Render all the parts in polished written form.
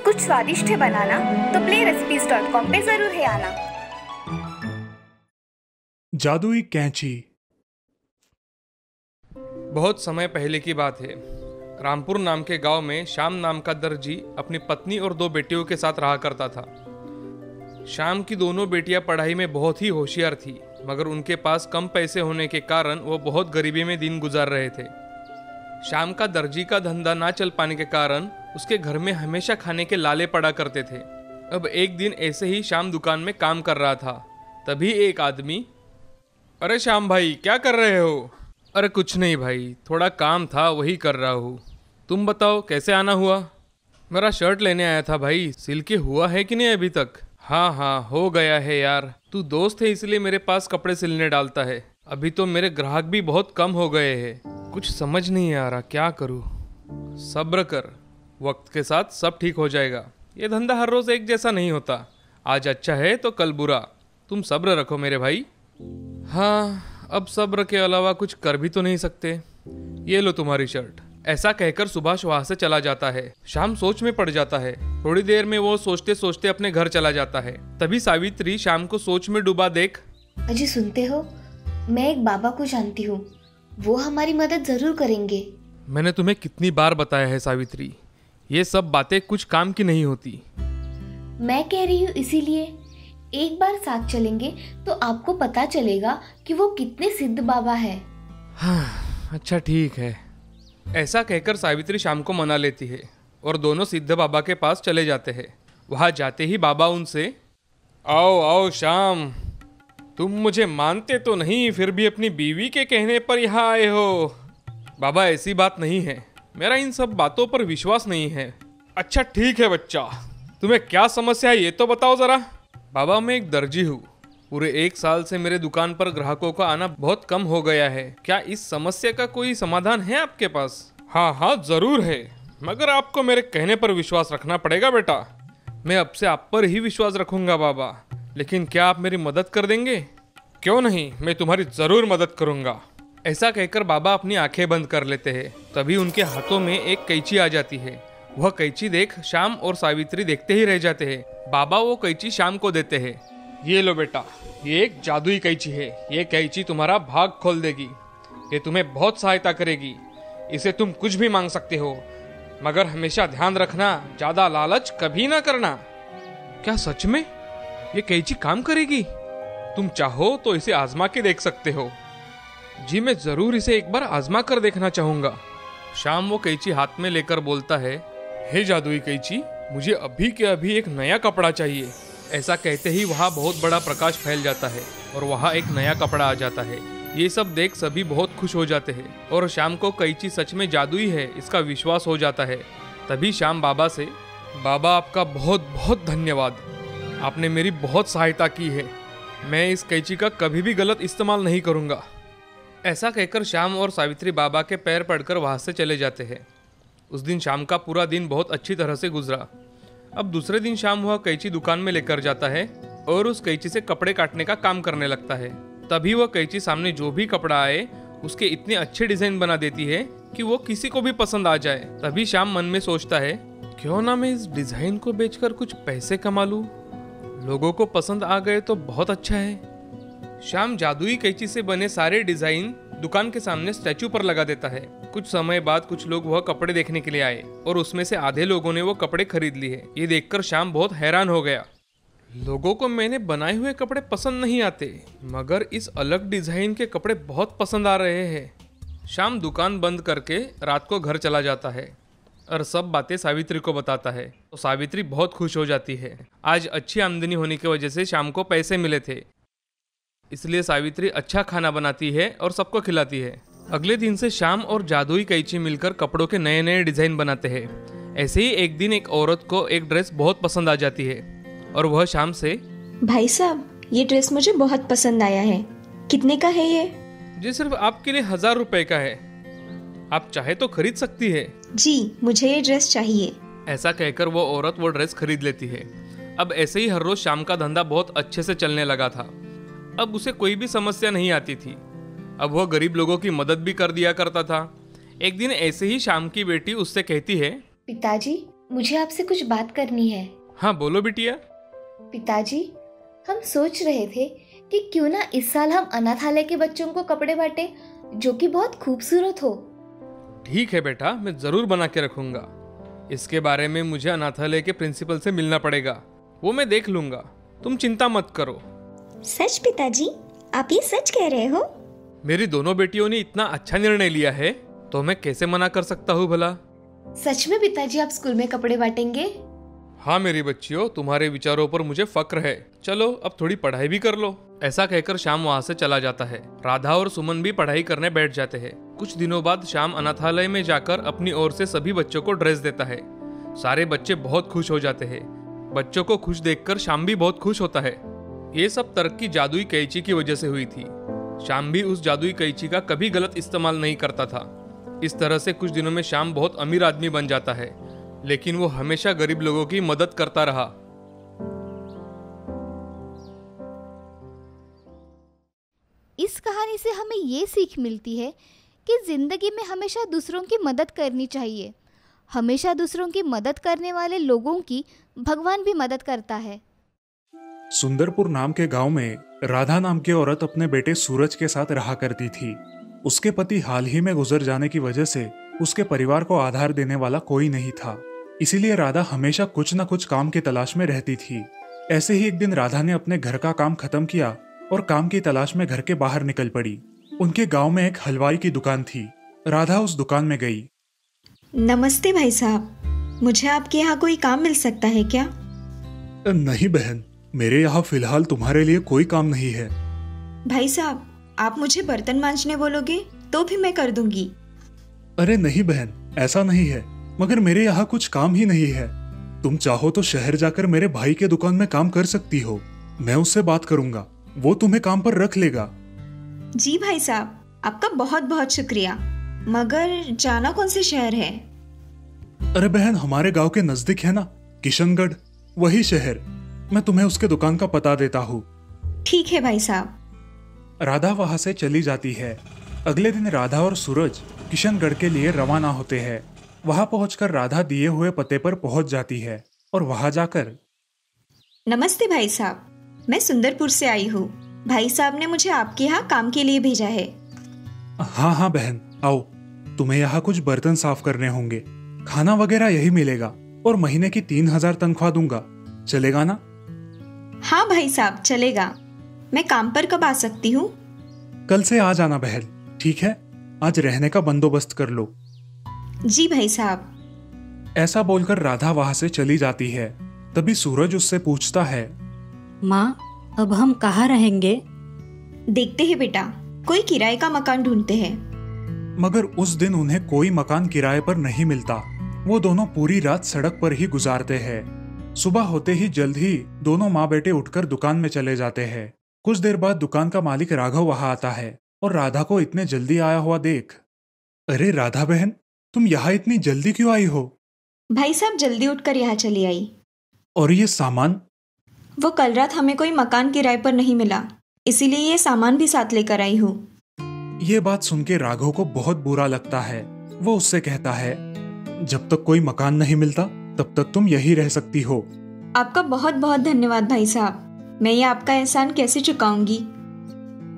कुछ स्वादिष्ट है बनाना तो playrecipes.com पे जरूर है आना। जादुई कैंची। बहुत समय पहले की बात है। रामपुर नाम के गांव में श्याम नाम का दर्जी अपनी पत्नी और 2 बेटियों के साथ रहा करता था। श्याम की दोनों बेटियां पढ़ाई में बहुत ही होशियार थी, मगर उनके पास कम पैसे होने के कारण वो बहुत गरीबी में दिन गुजार रहे थे। श्याम का दर्जी का धंधा ना चल पाने के कारण उसके घर में हमेशा खाने के लाले पड़ा करते थे। अब एक दिन ऐसे ही श्याम दुकान में काम कर रहा था, तभी एक आदमी, अरे श्याम भाई क्या कर रहे हो? अरे कुछ नहीं भाई, थोड़ा काम था वही कर रहा हूँ। तुम बताओ कैसे आना हुआ? मेरा शर्ट लेने आया था भाई, सिल के हुआ है कि नहीं अभी तक? हाँ हाँ हो गया है यार, तू दोस्त है इसलिए मेरे पास कपड़े सिलने डालता है। अभी तो मेरे ग्राहक भी बहुत कम हो गए हैं, कुछ समझ नहीं आ रहा क्या करूँ। सब्र कर, वक्त के साथ सब ठीक हो जाएगा। ये धंधा हर रोज एक जैसा नहीं होता, आज अच्छा है तो कल बुरा। तुम सब्र रखो मेरे भाई। हाँ, अब सब्र के अलावा कुछ कर भी तो नहीं सकते। ये लो तुम्हारी शर्ट। ऐसा कहकर सुभाष वहां से चला जाता है। श्याम सोच में पड़ जाता है। थोड़ी देर में वो सोचते सोचते अपने घर चला जाता है। तभी सावित्री श्याम को सोच में डूबा देख, अजी सुनते हो, मैं एक बाबा को जानती हूँ, वो हमारी मदद जरूर करेंगे। मैंने तुम्हें कितनी बार बताया है सावित्री, ये सब बातें कुछ काम की नहीं होती। मैं कह रही हूँ इसीलिए एक बार साथ चलेंगे तो आपको पता चलेगा कि वो कितने सिद्ध बाबा है। हाँ, अच्छा ठीक है। ऐसा कहकर सावित्री श्याम को मना लेती है और दोनों सिद्ध बाबा के पास चले जाते हैं। वहां जाते ही बाबा उनसे, आओ आओ श्याम, तुम मुझे मानते तो नहीं, फिर भी अपनी बीवी के कहने पर यहाँ आए हो। बाबा ऐसी बात नहीं है, मेरा इन सब बातों पर विश्वास नहीं है। अच्छा ठीक है बच्चा, तुम्हें क्या समस्या है ये तो बताओ जरा। बाबा मैं एक दर्जी हूँ, पूरे 1 साल से मेरे दुकान पर ग्राहकों का आना बहुत कम हो गया है। क्या इस समस्या का कोई समाधान है आपके पास? हाँ हाँ जरूर है, मगर आपको मेरे कहने पर विश्वास रखना पड़ेगा बेटा। मैं अब से आप पर ही विश्वास रखूंगा बाबा, लेकिन क्या आप मेरी मदद कर देंगे? क्यों नहीं, मैं तुम्हारी जरूर मदद करूंगा। ऐसा कहकर बाबा अपनी आंखें बंद कर लेते हैं। तभी उनके हाथों में एक कैंची आ जाती है। वह कैंची देख श्याम और सावित्री देखते ही रह जाते हैं। बाबा वो कैंची श्याम को देते हैं। ये लो बेटा, ये एक जादुई कैंची है। ये कैंची तुम्हारा भाग खोल देगी, ये तुम्हें बहुत सहायता करेगी। इसे तुम कुछ भी मांग सकते हो, मगर हमेशा ध्यान रखना, ज्यादा लालच कभी ना करना। क्या सच में ये कैंची काम करेगी? तुम चाहो तो इसे आजमा के देख सकते हो। जी मैं जरूर इसे एक बार आजमा कर देखना चाहूंगा। श्याम वो कैंची हाथ में लेकर बोलता है, हे जादुई कैंची, मुझे अभी के अभी एक नया कपड़ा चाहिए। ऐसा कहते ही वहाँ बहुत बड़ा प्रकाश फैल जाता है और वहाँ एक नया कपड़ा आ जाता है। ये सब देख सभी बहुत खुश हो जाते हैं और श्याम को कैंची सच में जादुई है इसका विश्वास हो जाता है। तभी श्याम बाबा से, बाबा आपका बहुत बहुत धन्यवाद, आपने मेरी बहुत सहायता की है। मैं इस कैंची का कभी भी गलत इस्तेमाल नहीं करूँगा। ऐसा कहकर श्याम और सावित्री बाबा के पैर पड़कर वहाँ से चले जाते हैं। उस दिन शाम का पूरा दिन बहुत अच्छी तरह से गुजरा। अब दूसरे दिन शाम वह कैंची दुकान में लेकर जाता है और उस कैंची से कपड़े काटने का काम करने लगता है। तभी वह कैंची सामने जो भी कपड़ा आए उसके इतने अच्छे डिजाइन बना देती है कि वो किसी को भी पसंद आ जाए। तभी श्याम मन में सोचता है, क्यों ना मैं इस डिजाइन को बेचकर कुछ पैसे कमा लूं, लोगों को पसंद आ गए तो बहुत अच्छा है। श्याम जादुई कैंची से बने सारे डिजाइन दुकान के सामने स्टैचू पर लगा देता है। कुछ समय बाद कुछ लोग वह कपड़े देखने के लिए आए और उसमें से आधे लोगों ने वो कपड़े खरीद लिए। ये देखकर श्याम बहुत हैरान हो गया। लोगों को मैंने बनाए हुए कपड़े पसंद नहीं आते, मगर इस अलग डिजाइन के कपड़े बहुत पसंद आ रहे हैं। श्याम दुकान बंद करके रात को घर चला जाता है और सब बातें सावित्री को बताता है। तो सावित्री बहुत खुश हो जाती है। आज अच्छी आमदनी होने की वजह से श्याम को पैसे मिले थे, इसलिए सावित्री अच्छा खाना बनाती है और सबको खिलाती है। अगले दिन से श्याम और जादुई कैंची मिलकर कपड़ों के नए नए डिजाइन बनाते हैं। ऐसे ही एक दिन एक औरत को एक ड्रेस बहुत पसंद आ जाती है और वह श्याम से, भाई साहब ये ड्रेस मुझे बहुत पसंद आया है, कितने का है ये? जी सिर्फ आपके लिए 1000 रुपए का है, आप चाहे तो खरीद सकती है। जी मुझे ये ड्रेस चाहिए। ऐसा कहकर वो औरत वो ड्रेस खरीद लेती है। अब ऐसे ही हर रोज शाम का धंधा बहुत अच्छे से चलने लगा था। अब उसे कोई भी समस्या नहीं आती थी। अब वह गरीब लोगों की मदद भी कर दिया करता था। एक दिन ऐसे ही शाम की बेटी उससे कहती है, पिताजी, मुझे आपसे कुछ बात करनी है। हाँ बोलो बिटिया। पिताजी, हम सोच रहे थे कि क्यों ना इस साल हम अनाथालय के बच्चों को कपड़े बांटे जो कि बहुत खूबसूरत हो। ठीक है बेटा, मैं जरूर बना के रखूंगा। इसके बारे में मुझे अनाथालय के प्रिंसिपल से मिलना पड़ेगा, वो मैं देख लूंगा, तुम चिंता मत करो। सच पिताजी, आप ये सच कह रहे हो? मेरी दोनों बेटियों ने इतना अच्छा निर्णय लिया है तो मैं कैसे मना कर सकता हूँ भला। सच में पिताजी, आप स्कूल में कपड़े बांटेंगे? हाँ मेरी बच्चियों, तुम्हारे विचारों पर मुझे फक्र है। चलो अब थोड़ी पढ़ाई भी कर लो। ऐसा कहकर श्याम वहाँ से चला जाता है। राधा और सुमन भी पढ़ाई करने बैठ जाते हैं। कुछ दिनों बाद श्याम अनाथालय में जाकर अपनी ओर से सभी बच्चों को ड्रेस देता है। सारे बच्चे बहुत खुश हो जाते हैं। बच्चों को खुश देखकर श्याम भी बहुत खुश होता है। ये सब तरक्की जादुई कैंची की वजह से हुई थी। श्याम भी उस जादुई कैंची का कभी गलत इस्तेमाल नहीं करता था। इस तरह से कुछ दिनों में श्याम बहुत अमीर आदमी बन जाता है, लेकिन वो हमेशा गरीब लोगों की मदद करता रहा। इस कहानी से हमें ये सीख मिलती है कि जिंदगी में हमेशा दूसरों की मदद करनी चाहिए। हमेशा दूसरों की मदद करने वाले लोगों की भगवान भी मदद करता है। सुंदरपुर नाम के गांव में राधा नाम की औरत अपने बेटे सूरज के साथ रहा करती थी। उसके पति हाल ही में गुजर जाने की वजह से उसके परिवार को आधार देने वाला कोई नहीं था। इसीलिए राधा हमेशा कुछ न कुछ काम की तलाश में रहती थी। ऐसे ही एक दिन राधा ने अपने घर का काम खत्म किया और काम की तलाश में घर के बाहर निकल पड़ी। उनके गांव में एक हलवाई की दुकान थी। राधा उस दुकान में गई। नमस्ते भाई साहब, मुझे आपके यहाँ कोई काम मिल सकता है क्या? नहीं बहन, मेरे यहाँ फिलहाल तुम्हारे लिए कोई काम नहीं है। भाई साहब, आप मुझे बर्तन मांजने बोलोगे तो भी मैं कर दूंगी। अरे नहीं बहन, ऐसा नहीं है, मगर मेरे यहाँ कुछ काम ही नहीं है। तुम चाहो तो शहर जाकर मेरे भाई के दुकान में काम कर सकती हो। मैं उससे बात करूंगा, वो तुम्हें काम पर रख लेगा। जी भाई साहब, आपका बहुत बहुत शुक्रिया। मगर जाना कौन से शहर है? अरे बहन, हमारे गांव के नजदीक है ना, किशनगढ़, वही शहर। मैं तुम्हें उसके दुकान का पता देता हूँ। ठीक है भाई साहब। राधा वहां से चली जाती है। अगले दिन राधा और सूरज किशनगढ़ के लिए रवाना होते हैं। वहां पहुंचकर राधा दिए हुए पते पर पहुंच जाती है और वहां जाकर, नमस्ते भाई साहब, मैं सुंदरपुर से आई हूँ। भाई साहब ने मुझे आपके यहाँ काम के लिए भेजा है। हाँ हाँ बहन, आओ। तुम्हें यहाँ कुछ बर्तन साफ करने होंगे, खाना वगैरह यही मिलेगा और महीने की 3000 तनख्वाह दूंगा। चलेगा ना? हाँ भाई साहब, चलेगा। मैं काम पर कब आ सकती हूँ? कल से आ जाना बहन, ठीक है? आज रहने का बंदोबस्त कर लो। जी भाई साहब। ऐसा बोलकर राधा वहां से चली जाती है। तभी सूरज उससे पूछता है, माँ, अब हम कहाँ रहेंगे? देखते हैं बेटा, कोई किराए का मकान ढूंढते हैं। मगर उस दिन उन्हें कोई मकान किराए पर नहीं मिलता। वो दोनों पूरी रात सड़क पर ही गुजारते हैं। सुबह होते ही जल्द ही दोनों माँ बेटे उठकर दुकान में चले जाते हैं। कुछ देर बाद दुकान का मालिक राघव वहां आता है और राधा को इतने जल्दी आया हुआ देख, अरे राधा बहन, तुम यहाँ इतनी जल्दी क्यों आई हो? भाई साहब जल्दी उठकर यहाँ चली आई। और ये सामान? वो कल रात हमें कोई मकान किराए पर नहीं मिला, इसीलिए ये सामान भी साथ लेकर आई हूँ। ये बात सुन के राघव को बहुत बुरा लगता है। वो उससे कहता है, जब तक कोई मकान नहीं मिलता तब तक तुम यही रह सकती हो। आपका बहुत बहुत धन्यवाद भाई साहब। मैं ये आपका एहसान कैसे चुकाऊंगी?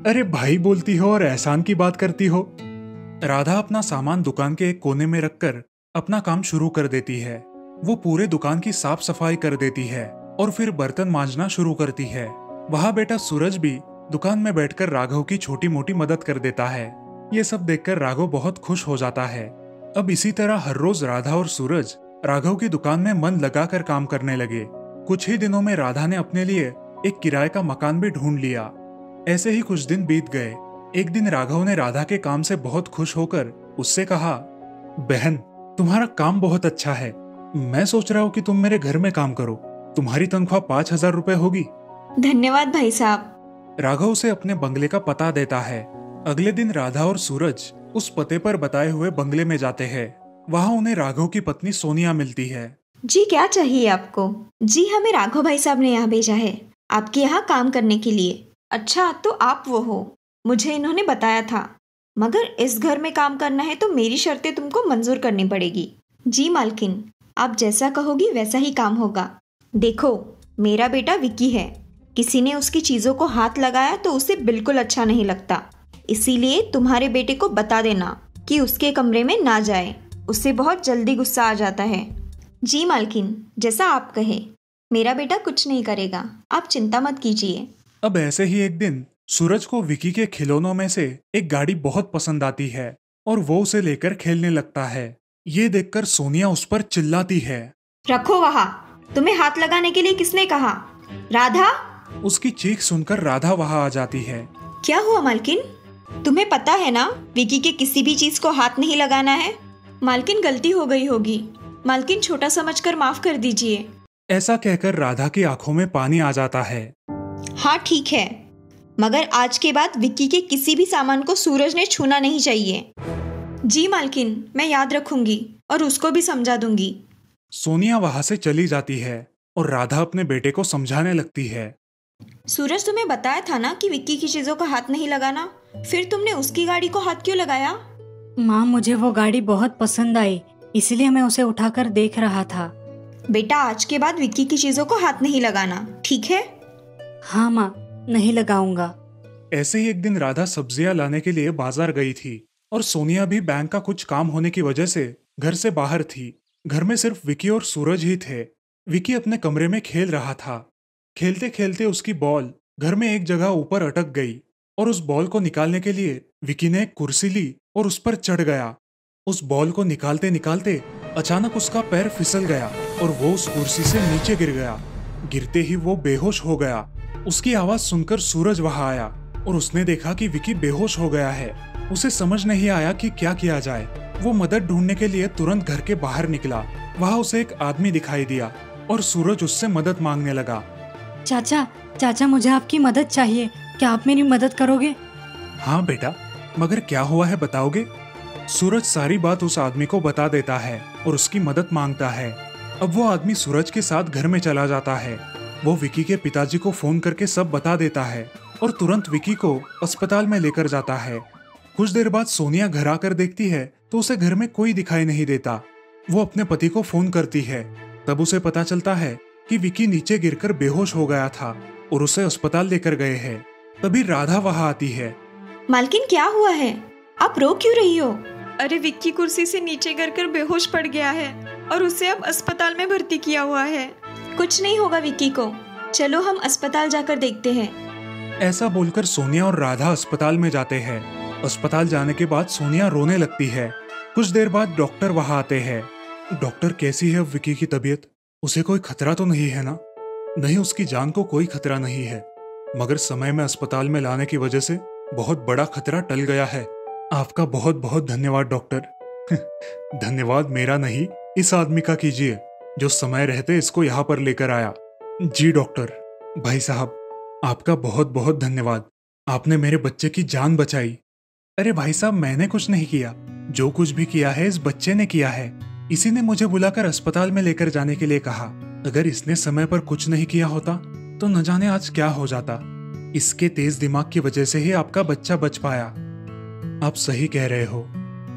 अरे भाई बोलती हो और एहसान की बात करती हो। राधा अपना सामान दुकान के एक कोने में रखकर अपना काम शुरू कर देती है। वो पूरे दुकान की साफ सफाई कर देती है और फिर बर्तन मांजना शुरू करती है। वहाँ बेटा सूरज भी दुकान में बैठकर राघव की छोटी मोटी मदद कर देता है। ये सब देखकर राघव बहुत खुश हो जाता है। अब इसी तरह हर रोज राधा और सूरज राघव की दुकान में मन लगाकर काम करने लगे। कुछ ही दिनों में राधा ने अपने लिए एक किराए का मकान भी ढूंढ लिया। ऐसे ही कुछ दिन बीत गए। एक दिन राघव ने राधा के काम से बहुत खुश होकर उससे कहा, बहन, तुम्हारा काम बहुत अच्छा है। मैं सोच रहा हूँ कि तुम मेरे घर में काम करो। तुम्हारी तनख्वाह 5000 रुपए होगी। धन्यवाद भाई साहब। राघव उसे अपने बंगले का पता देता है। अगले दिन राधा और सूरज उस पते पर बताए हुए बंगले में जाते हैं। वहाँ उन्हें राघव की पत्नी सोनिया मिलती है। जी क्या चाहिए आपको? जी हमें राघव भाई साहब ने यहाँ भेजा है आपके यहाँ काम करने के लिए। अच्छा तो आप वो हो? मुझे इन्होंने बताया था, मगर इस घर में काम करना है तो मेरी शर्तें तुमको मंजूर करनी पड़ेगी। जी मालकिन, आप जैसा कहोगी वैसा ही काम होगा। देखो, मेरा बेटा विक्की है, किसी ने उसकी चीज़ों को हाथ लगाया तो उसे बिल्कुल अच्छा नहीं लगता। इसीलिए तुम्हारे बेटे को बता देना कि उसके कमरे में ना जाए, उससे बहुत जल्दी गुस्सा आ जाता है। जी मालकिन, जैसा आप कहे, मेरा बेटा कुछ नहीं करेगा, आप चिंता मत कीजिए। अब ऐसे ही एक दिन सूरज को विकी के खिलौनों में से एक गाड़ी बहुत पसंद आती है और वो उसे लेकर खेलने लगता है। ये देखकर सोनिया उस पर चिल्लाती है, रखो वहाँ, तुम्हें हाथ लगाने के लिए किसने कहा? राधा! उसकी चीख सुनकर राधा वहां आ जाती है। क्या हुआ मालकिन? तुम्हें पता है ना, विकी के किसी भी चीज को हाथ नहीं लगाना है। मालकिन, गलती हो गई होगी, मालकिन छोटा समझकर माफ कर दीजिए। ऐसा कहकर राधा की आंखों में पानी आ जाता है। हाँ ठीक है, मगर आज के बाद विक्की के किसी भी सामान को सूरज ने छूना नहीं चाहिए। जी मालकिन, मैं याद रखूंगी और उसको भी समझा दूंगी। सोनिया वहां से चली जाती है और राधा अपने बेटे को समझाने लगती है। सूरज, तुम्हें बताया था ना कि विक्की की चीजों को हाथ नहीं लगाना, फिर तुमने उसकी गाड़ी को हाथ क्यों लगाया? माँ, मुझे वो गाड़ी बहुत पसंद आई, इसलिए मैं उसे उठाकर देख रहा था। बेटा, आज के बाद विक्की की चीजों को हाथ नहीं लगाना, ठीक है? हाँ माँ, नहीं लगाऊंगा। ऐसे ही एक दिन राधा सब्जियां लाने के लिए बाजार गई थी और सोनिया भी बैंक का कुछ काम होने की वजह से घर से बाहर थी। घर में सिर्फ विकी और सूरज ही थे। विकी अपने कमरे में खेल रहा था। खेलते खेलते उसकी बॉल घर में एक जगह ऊपर अटक गई और उस बॉल को निकालने के लिए विकी ने एक कुर्सी ली और उस पर चढ़ गया। उस बॉल को निकालते निकालते अचानक उसका पैर फिसल गया और वो उस कुर्सी से नीचे गिर गया। गिरते ही वो बेहोश हो गया। उसकी आवाज सुनकर सूरज वहां आया और उसने देखा कि विकी बेहोश हो गया है। उसे समझ नहीं आया कि क्या किया जाए। वो मदद ढूंढने के लिए तुरंत घर के बाहर निकला। वहां उसे एक आदमी दिखाई दिया और सूरज उससे मदद मांगने लगा। चाचा, मुझे आपकी मदद चाहिए, क्या आप मेरी मदद करोगे? हाँ बेटा, मगर क्या हुआ है बताओगे? सूरज सारी बात उस आदमी को बता देता है और उसकी मदद मांगता है। अब वो आदमी सूरज के साथ घर में चला जाता है। वो विकी के पिताजी को फोन करके सब बता देता है और तुरंत विकी को अस्पताल में लेकर जाता है। कुछ देर बाद सोनिया घर आकर देखती है तो उसे घर में कोई दिखाई नहीं देता। वो अपने पति को फोन करती है। तब उसे पता चलता है कि विकी नीचे गिरकर बेहोश हो गया था और उसे अस्पताल लेकर गए हैं। तभी राधा वहां आती है। मालकिन, क्या हुआ है? आप रो क्यों रही हो? अरे, विक्की कुर्सी से नीचे गिरकर बेहोश पड़ गया है और उसे अब अस्पताल में भर्ती किया हुआ है। कुछ नहीं होगा विक्की को, चलो हम अस्पताल जाकर देखते हैं। ऐसा बोलकर सोनिया और राधा अस्पताल में जाते हैं। अस्पताल जाने के बाद सोनिया रोने लगती है। कुछ देर बाद डॉक्टर वहां आते हैं। डॉक्टर, कैसी है अब विकी की तबीयत? उसे कोई खतरा तो नहीं है ना? नहीं, उसकी जान को कोई खतरा नहीं है, मगर समय में अस्पताल में लाने की वजह से बहुत बड़ा खतरा टल गया है। आपका बहुत बहुत धन्यवाद डॉक्टर। धन्यवाद मेरा नहीं, इस आदमी का कीजिए जो समय रहते इसको यहाँ पर लेकर आया। जी डॉक्टर। भाई साहब, आपका बहुत बहुत धन्यवाद, आपने मेरे बच्चे की जान बचाई। अरे भाई साहब, मैंने कुछ नहीं किया, जो कुछ भी किया है इस बच्चे ने किया है। इसी ने मुझे बुलाकर अस्पताल में लेकर जाने के लिए कहा। अगर इसने समय पर कुछ नहीं किया होता तो न जाने आज क्या हो जाता। इसके तेज दिमाग की वजह से ही आपका बच्चा बच पाया। आप सही कह रहे हो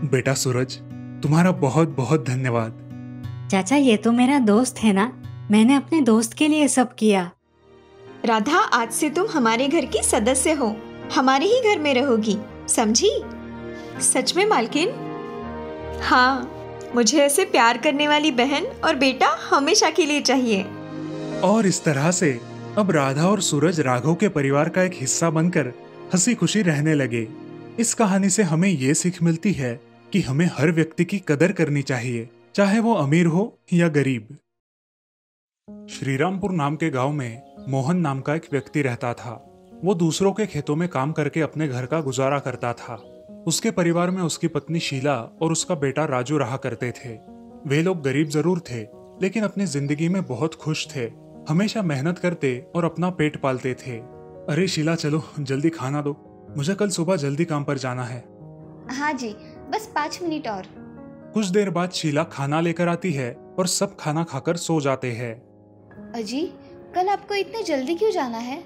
बेटा सूरज, तुम्हारा बहुत बहुत धन्यवाद। चाचा, ये तो मेरा दोस्त है ना, मैंने अपने दोस्त के लिए सब किया। राधा, आज से तुम हमारे घर की सदस्य हो, हमारे ही घर में रहोगी, समझी? सच में मालकिन? हाँ, मुझे ऐसे प्यार करने वाली बहन और बेटा हमेशा के लिए चाहिए। और इस तरह से अब राधा और सूरज राघव के परिवार का एक हिस्सा बनकर हंसी खुशी रहने लगे। इस कहानी से हमें ये सीख मिलती है कि हमें हर व्यक्ति की कदर करनी चाहिए, चाहे वो अमीर हो या गरीब। श्रीरामपुर नाम के गांव में मोहन नाम का एक व्यक्ति रहता था। वो दूसरों के खेतों में काम करके अपने घर का गुजारा करता था। उसके परिवार में उसकी पत्नी शीला और उसका बेटा राजू रहा करते थे। वे लोग गरीब जरूर थे, लेकिन अपनी जिंदगी में बहुत खुश थे। हमेशा मेहनत करते और अपना पेट पालते थे। अरे शीला, चलो जल्दी खाना दो, मुझे कल सुबह जल्दी काम पर जाना है। हाँ जी, बस 5 मिनट और। कुछ देर बाद शीला खाना लेकर आती है और सब खाना खाकर सो जाते हैं। अजी, कल आपको इतने जल्दी क्यों जाना है?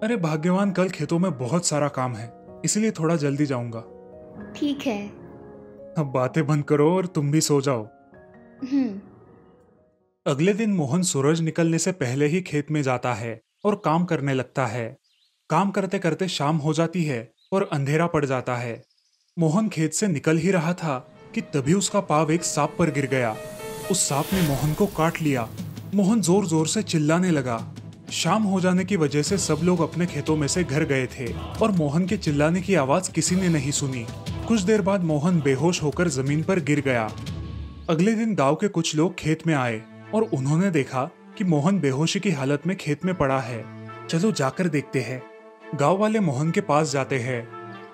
अरे भाग्यवान, कल खेतों में बहुत सारा काम है, इसलिए थोड़ा जल्दी जाऊंगा। ठीक है। अब बातें बंद करो और तुम भी सो जाओ। हम्म। अगले दिन मोहन सूरज निकलने से पहले ही खेत में जाता है और काम करने लगता है। काम करते करते शाम हो जाती है और अंधेरा पड़ जाता है। मोहन खेत से निकल ही रहा था कि तभी उसका पाँव एक सांप पर गिर गया। उस सांप ने मोहन को काट लिया। मोहन जोर जोर से चिल्लाने लगा। शाम हो जाने की वजह से सब लोग अपने खेतों में से घर गए थे और मोहन के चिल्लाने की आवाज किसी ने नहीं सुनी। कुछ देर बाद मोहन बेहोश होकर जमीन पर गिर गया। अगले दिन गांव के कुछ लोग खेत में आए और उन्होंने देखा कि मोहन बेहोशी की हालत में खेत में पड़ा है। चलो जाकर देखते हैं। गांव वाले मोहन के पास जाते हैं।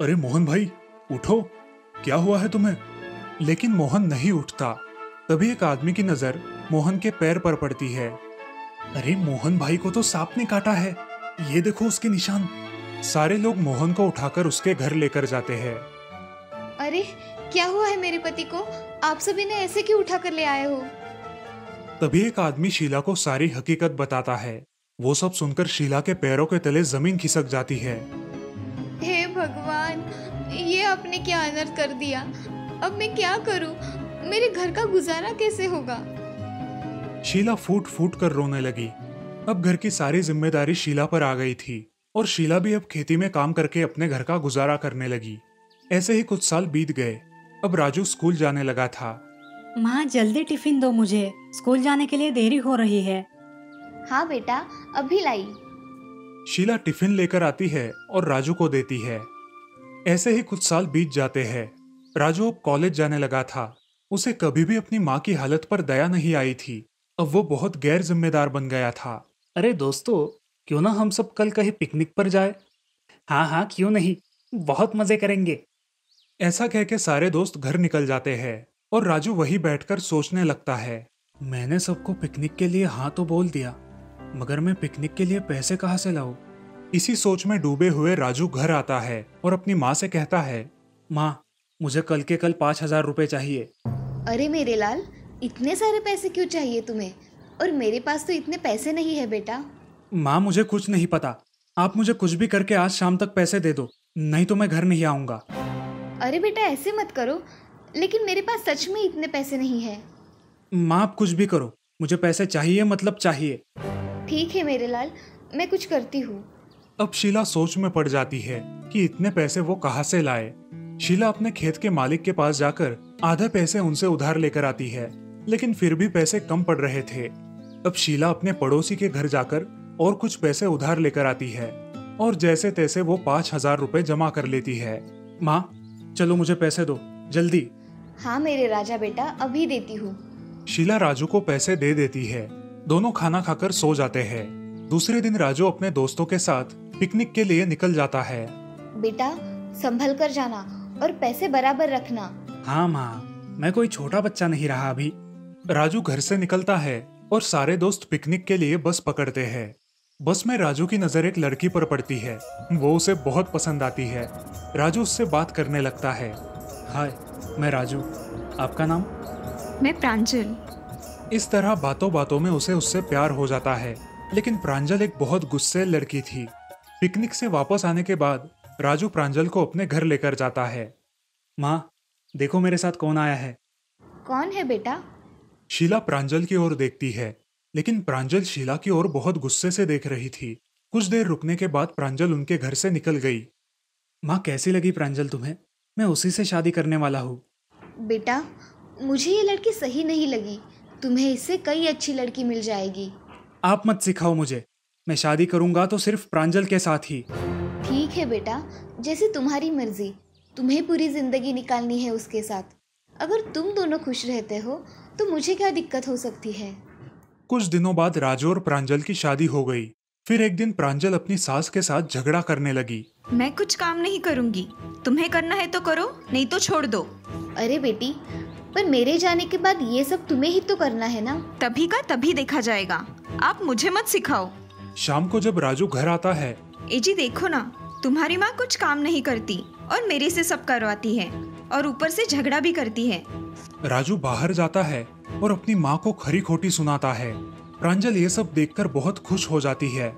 अरे मोहन भाई उठो, क्या हुआ है तुम्हें? लेकिन मोहन नहीं उठता। तभी एक आदमी की नजर मोहन के पैर पर पड़ती है। अरे मोहन भाई को तो सांप ने काटा है, ये देखो उसके निशान। सारे लोग मोहन को उठाकर उसके घर लेकर जाते हैं। अरे क्या हुआ है मेरे पति को? आप सभी ने ऐसे क्यों उठा कर ले आए हो? तभी एक आदमी शीला को सारी हकीकत बताता है। वो सब सुनकर शीला के पैरों के तले जमीन खिसक जाती है। हे भगवान, ये आपने क्या अनर्थ कर दिया। अब मैं क्या करूं? मेरे घर का गुजारा कैसे होगा? शीला फूट फूट कर रोने लगी। अब घर की सारी जिम्मेदारी शीला पर आ गई थी और शीला भी अब खेती में काम करके अपने घर का गुजारा करने लगी। ऐसे ही कुछ साल बीत गए। अब राजू स्कूल जाने लगा था। माँ जल्दी टिफिन दो, मुझे स्कूल जाने के लिए देरी हो रही है। हाँ बेटा, अभी लाई। शीला टिफिन लेकर आती है और राजू को देती है। ऐसे ही कुछ साल बीत जाते हैं। राजू अब कॉलेज जाने लगा था। उसे कभी भी अपनी माँ की हालत पर दया नहीं आई थी। अब वो बहुत गैर जिम्मेदार बन गया था। अरे दोस्तों, क्यों ना हम सब कल कहीं पिकनिक पर जाए? हाँ हाँ, क्यों नहीं, बहुत मजे करेंगे। ऐसा कह के सारे दोस्त घर निकल जाते हैं और राजू वही बैठकर सोचने लगता है। मैंने सबको पिकनिक के लिए हाँ तो बोल दिया, मगर मैं पिकनिक के लिए पैसे कहाँ से लाऊं? इसी सोच में डूबे हुए राजू घर आता है और अपनी माँ से कहता है, माँ मुझे कल के कल 5,000 रुपए चाहिए। अरे मेरे लाल, इतने सारे पैसे क्यों चाहिए तुम्हें? और मेरे पास तो इतने पैसे नहीं है बेटा। माँ मुझे कुछ नहीं पता, आप मुझे कुछ भी करके आज शाम तक पैसे दे दो, नहीं तो मैं घर नहीं आऊंगा। अरे बेटा ऐसे मत करो, लेकिन मेरे पास सच में इतने पैसे नहीं है। माँ आप कुछ भी करो, मुझे पैसे चाहिए, मतलब चाहिए। ठीक है मेरे लाल, मैं कुछ करती हूँ। अब शीला सोच में पड़ जाती है कि इतने पैसे वो कहाँ से लाए। शीला अपने खेत के मालिक के पास जाकर आधे पैसे उनसे उधार लेकर आती है, लेकिन फिर भी पैसे कम पड़ रहे थे। अब शीला अपने पड़ोसी के घर जाकर और कुछ पैसे उधार लेकर आती है और जैसे तैसे वो 5,000 रुपए जमा कर लेती है। माँ चलो मुझे पैसे दो जल्दी। हाँ मेरे राजा बेटा, अभी देती हूँ। शीला राजू को पैसे दे देती है। दोनों खाना खाकर सो जाते हैं। दूसरे दिन राजू अपने दोस्तों के साथ पिकनिक के लिए निकल जाता है। बेटा संभल कर जाना और पैसे बराबर रखना। हाँ माँ, मैं कोई छोटा बच्चा नहीं रहा अभी। राजू घर से निकलता है और सारे दोस्त पिकनिक के लिए बस पकड़ते हैं। बस में राजू की नजर एक लड़की पर पड़ती है। वो उसे बहुत पसंद आती है। राजू उससे बात करने लगता है। हाय, मैं राजू, आपका नाम? मैं प्रांजल। इस तरह बातों बातों में उसे उससे प्यार हो जाता है। लेकिन प्रांजल एक बहुत गुस्सैल लड़की थी। पिकनिक से वापस आने के बाद राजू प्रांजल को अपने घर लेकर जाता है। माँ देखो मेरे साथ कौन आया है। कौन है बेटा? शीला प्रांजल की ओर देखती है, लेकिन प्रांजल शीला की ओर बहुत गुस्से से देख रही थी। कुछ देर रुकने के बाद प्रांजल उनके घर से निकल गई। माँ कैसी लगी प्रांजल तुम्हें? मैं उसी से शादी करने वाला हूँ। बेटा मुझे ये लड़की सही नहीं लगी, तुम्हें इससे कई अच्छी लड़की मिल जाएगी। आप मत सिखाओ मुझे, मैं शादी करूंगा तो सिर्फ प्रांजल के साथ ही। ठीक है बेटा, जैसे तुम्हारी मर्जी, तुम्हें पूरी जिंदगी निकालनी है उसके साथ। अगर तुम दोनों खुश रहते हो तो मुझे क्या दिक्कत हो सकती है। कुछ दिनों बाद राजू और प्रांजल की शादी हो गई। फिर एक दिन प्रांजल अपनी सास के साथ झगड़ा करने लगी। मैं कुछ काम नहीं करूंगी, तुम्हें करना है तो करो, नहीं तो छोड़ दो। अरे बेटी, पर मेरे जाने के बाद ये सब तुम्हें ही तो करना है ना। तभी का तभी देखा जाएगा, आप मुझे मत सिखाओ। शाम को जब राजू घर आता है। ए जी देखो ना, तुम्हारी माँ कुछ काम नहीं करती और मेरे से सब करवाती है और ऊपर से झगड़ा भी करती है। राजू बाहर जाता है और अपनी माँ को खरी खोटी सुनाता है। प्रांजल ये सब देखकर बहुत खुश हो जाती है।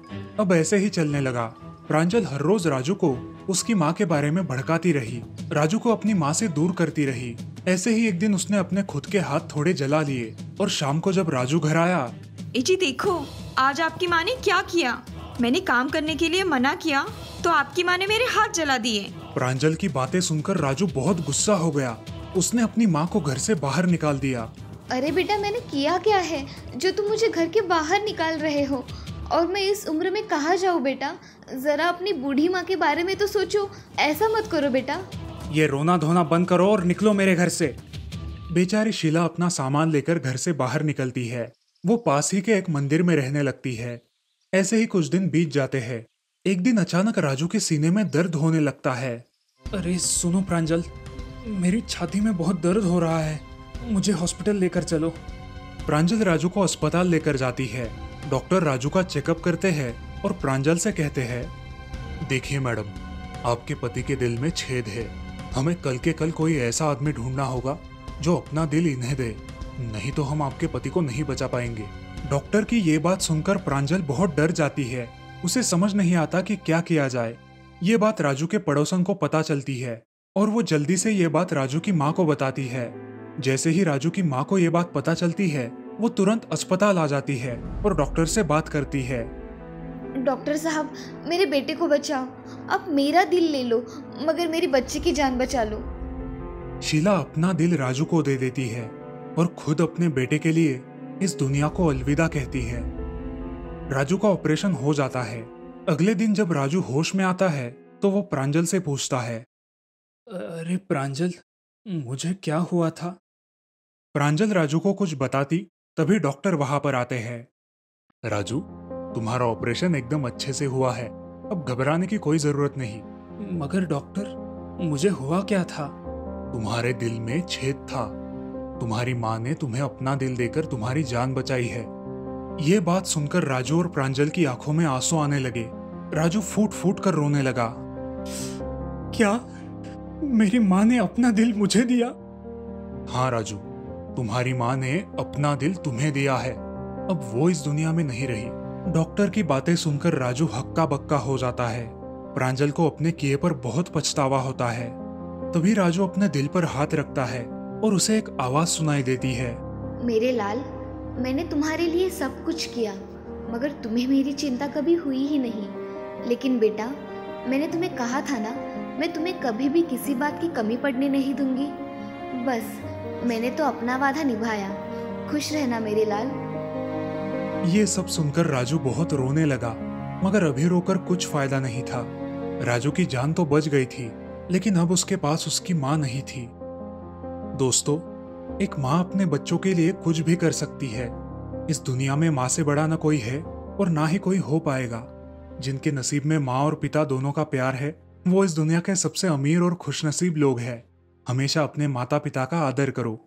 अब ऐसे ही चलने लगा। प्रांजल हर रोज राजू को उसकी माँ के बारे में भड़काती रही, राजू को अपनी माँ से दूर करती रही। ऐसे ही एक दिन उसने अपने खुद के हाथ थोड़े जला लिए और शाम को जब राजू घर आया, जी देखो, आज आपकी माँ ने क्या किया। मैंने काम करने के लिए मना किया तो आपकी माँ ने मेरे हाथ जला दिए। प्रांजल की बातें सुनकर राजू बहुत गुस्सा हो गया। उसने अपनी माँ को घर से बाहर निकाल दिया। अरे बेटा, मैंने किया क्या है जो तुम मुझे घर के बाहर निकाल रहे हो? और मैं इस उम्र में कहाँ जाऊँ बेटा? ज़रा अपनी बूढ़ी माँ के बारे में तो सोचो। ऐसा मत करो बेटा। ये रोना धोना बंद करो और निकलो मेरे घर से। बेचारी शीला अपना सामान लेकर घर से बाहर निकलती है। वो पास ही के एक मंदिर में रहने लगती है। ऐसे ही कुछ दिन बीत जाते हैं। एक दिन अचानक राजू के सीने में दर्द होने लगता है। अरे सुनो प्रांजल, मेरी छाती में बहुत दर्द हो रहा है, मुझे हॉस्पिटल लेकर चलो। प्रांजल राजू को अस्पताल लेकर जाती है। डॉक्टर राजू का चेकअप करते हैं और प्रांजल से कहते हैं, देखिए मैडम, आपके पति के दिल में छेद है। हमें कल के कल कोई ऐसा आदमी ढूंढना होगा जो अपना दिल इन्हें दे, नहीं तो हम आपके पति को नहीं बचा पाएंगे। डॉक्टर की ये बात सुनकर प्रांजल बहुत डर जाती है। उसे समझ नहीं आता कि क्या किया जाए। ये बात राजू के पड़ोसन को पता चलती है और वो जल्दी से ये बात राजू की माँ को बताती है। जैसे ही राजू की माँ को ये बात पता चलती है, वो तुरंत अस्पताल आ जाती है और डॉक्टर से बात करती है। डॉक्टर साहब, मेरे बेटे को बचाओ। आप मेरा दिल ले लो, मगर मेरी बच्ची की जान बचा लो। शीला अपना दिल राजू को दे देती है और खुद अपने बेटे के लिए इस दुनिया को अलविदा कहती है। राजू का ऑपरेशन हो जाता है। अगले दिन जब राजू होश में आता है तो वो प्रांजल से पूछता है, अरे प्रांजल, मुझे क्या हुआ था? प्रांजल राजू को कुछ बताती तभी डॉक्टर वहां पर आते हैं। राजू, तुम्हारा ऑपरेशन एकदम अच्छे से हुआ है, अब घबराने की कोई जरूरत नहीं। मगर डॉक्टर, मुझे हुआ क्या था? तुम्हारे दिल में छेद था। तुम्हारी माँ ने तुम्हें अपना दिल देकर तुम्हारी जान बचाई है। ये बात सुनकर राजू और प्रांजल की आंखों में आंसू आने लगे। राजू फूट फूट कर रोने लगा। क्या मेरी माँ ने अपना दिल मुझे दिया? हाँ राजू, तुम्हारी माँ ने अपना दिल तुम्हें दिया है। अब वो इस दुनिया में नहीं रही। डॉक्टर की बातें सुनकर राजू हक्का बक्का हो जाता है। प्रांजल को अपने किए पर बहुत पछतावा होता है। तभी राजू अपने दिल पर हाथ रखता है और उसे एक आवाज सुनाई देती है, मेरे लाल, मैंने तुम्हारे लिए सब कुछ किया, मगर तुम्हें मेरी चिंता कभी हुई ही नहीं। लेकिन बेटा, मैंने तुम्हें कहा था ना, मैं तुम्हें कभी भी किसी बात की कमी पड़ने नहीं दूंगी। बस मैंने तो अपना वादा निभाया। खुश रहना मेरे लाल। ये सब सुनकर राजू बहुत रोने लगा, मगर अभी रोकर कुछ फायदा नहीं था। राजू की जान तो बच गई थी, लेकिन अब उसके पास उसकी माँ नहीं थी। दोस्तों, एक माँ अपने बच्चों के लिए कुछ भी कर सकती है। इस दुनिया में माँ से बड़ा न कोई है और ना ही कोई हो पाएगा। जिनके नसीब में माँ और पिता दोनों का प्यार है, वो इस दुनिया के सबसे अमीर और खुशनसीब लोग हैं। हमेशा अपने माता पिता का आदर करो।